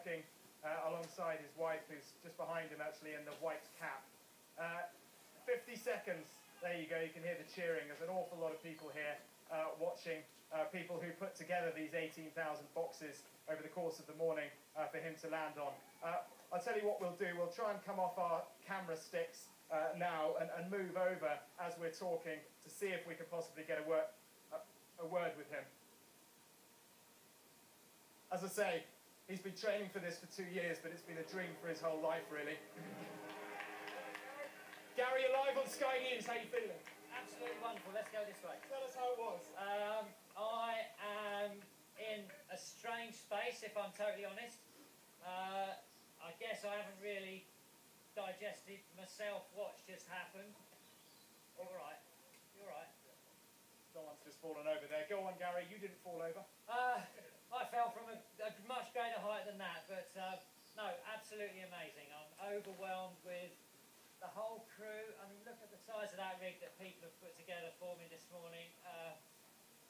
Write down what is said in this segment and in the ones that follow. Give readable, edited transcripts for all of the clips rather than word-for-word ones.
working alongside his wife, who's just behind him actually in the white cap. 50 seconds, there you go, you can hear the cheering. There's an awful lot of people here watching, people who put together these 18,000 boxes over the course of the morning for him to land on. I'll tell you what we'll do, we'll try and come off our camera sticks now and move over as we're talking to see if we can possibly get a word with him. As I say, he's been training for this for 2 years, but it's been a dream for his whole life, really. Gary, you're live on Sky News. How are you feeling? Absolutely wonderful. Let's go this way. Tell us how it was. I am in a strange space, if I'm totally honest. I guess I haven't really digested myself what's just happened. All right. You're right. Someone's just fallen over there. Go on, Gary. You didn't fall over. I fell from a much greater height than that, but no, absolutely amazing. I'm overwhelmed with the whole crew. I mean, look at the size of that rig that people have put together for me this morning.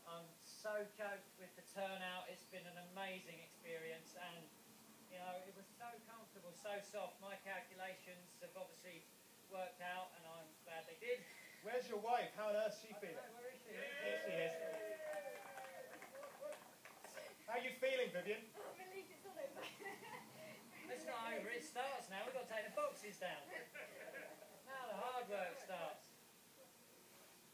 I'm so coped with the turnout. It's been an amazing experience, and you know, it was so comfortable, so soft. My calculations have obviously worked out, and I'm glad they did. Where's your wife? How on earth is she feeling? Where is she? Here she is. How are you feeling, Vivian? I'm relieved it's all over. It's not over, it starts now. We've got to take the boxes down. Now the hard work starts.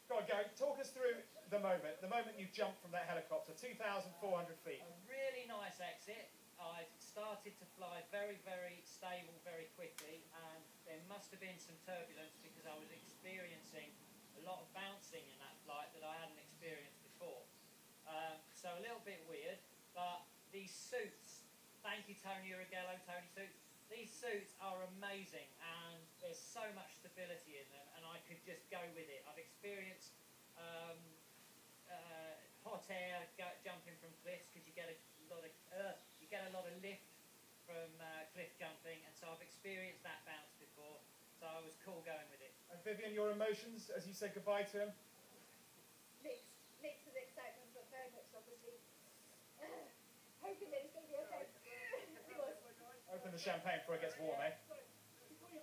Go on, Gary, talk us through the moment you jumped from that helicopter, 2,400 feet. A really nice exit. I started to fly very, very stable very quickly, and there must have been some turbulence because I was experiencing a lot of bouncing in that flight that I hadn't experienced before. So a little bit weird, but these suits, thank you Tony Urigello, Tony Suits, these suits are amazing and there's so much stability in them and I could just go with it. I've experienced hot air jumping from cliffs because you get a lot of lift from cliff jumping, and so I've experienced that bounce before, so I was cool going with it. And Vivian, your emotions as you said goodbye to him? Mixed with excitement, but very much obviously hoping that it's going to be okay. Open the champagne before it gets warm, eh? Do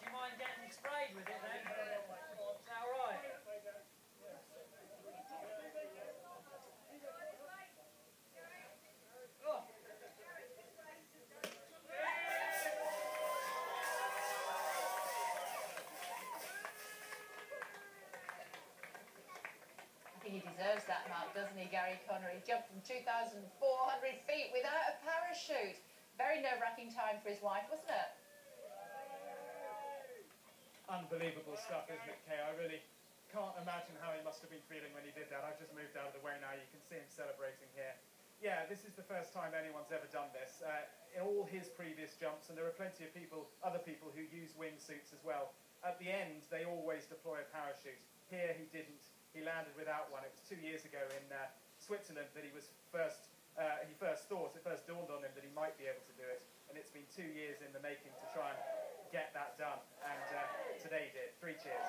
you mind getting sprayed with it then? Is that alright? Oh. I think he deserves that mark, doesn't he, Gary Connery? Jumped from 2,400 feet without a parachute. Very nerve-wracking time for his wife, wasn't it? Unbelievable stuff, isn't it, Kay? I really can't imagine how he must have been feeling when he did that. I've just moved out of the way now. You can see him celebrating here. Yeah, this is the first time anyone's ever done this. In all his previous jumps, and there are plenty of people, other people who use wingsuits as well, at the end they always deploy a parachute. Here he didn't. He landed without one. It was 2 years ago in Switzerland that he first dawned on him that he might be able to do it. And it's been 2 years in the making to try and get that done. And today he did. 3 cheers.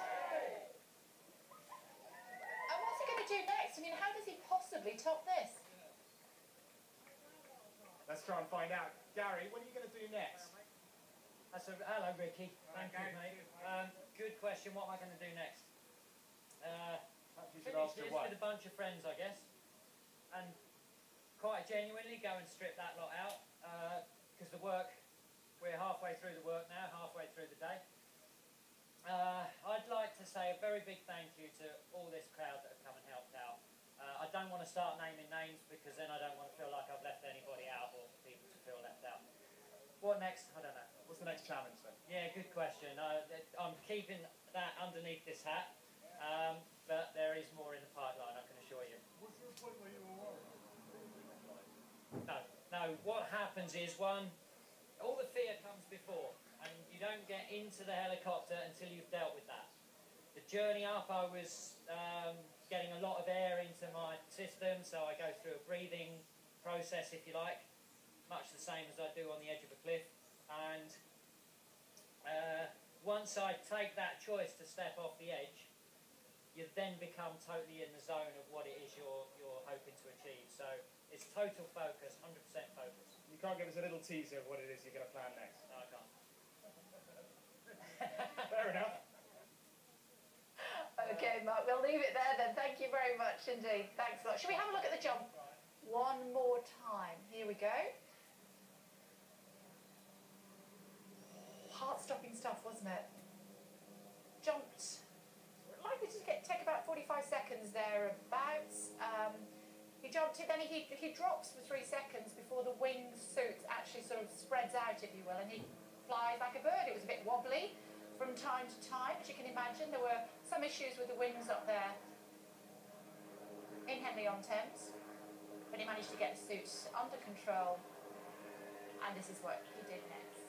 And what's he going to do next? I mean, how does he possibly top this? Let's try and find out. Gary, what are you going to do next? Hello, Ricky. Thank you, mate. Good question. What am I going to do next? Finish this with a bunch of friends, I guess, and quite genuinely go and strip that lot out, because we're halfway through the work now, halfway through the day. I'd like to say a very big thank you to all this crowd that have come and helped out. I don't want to start naming names because then I don't want to feel like I've left anybody out or people to feel left out. What next? I don't know. What's the next challenge then? Yeah, good question. I'm keeping that underneath this hat. But there is more in the pipeline, I can assure you. What's your point where you were worried? No. What happens is, all the fear comes before, and you don't get into the helicopter until you've dealt with that. The journey up, I was getting a lot of air into my system, so I go through a breathing process, if you like, much the same as I do on the edge of a cliff. And once I take that choice to step off the edge, you then become totally in the zone of what it is you're hoping to achieve. So it's total focus, 100% focus. You can't give us a little teaser of what it is you're going to plan next. No, I can't. Fair enough. Okay, Mark, we'll leave it there then. Thank you very much indeed. Thanks a lot. Should we have a look at the jump one more time? Here we go. Heart-stopping stuff, wasn't it? Jumped. Likely to take about 45 seconds thereabouts. He jumped it, then he drops for 3 seconds before the wingsuit actually sort of spreads out, if you will, and he flies like a bird. It was a bit wobbly from time to time, as you can imagine. There were some issues with the wings up there in Henley-on-Thames, but he managed to get the suit under control, and this is what he did next.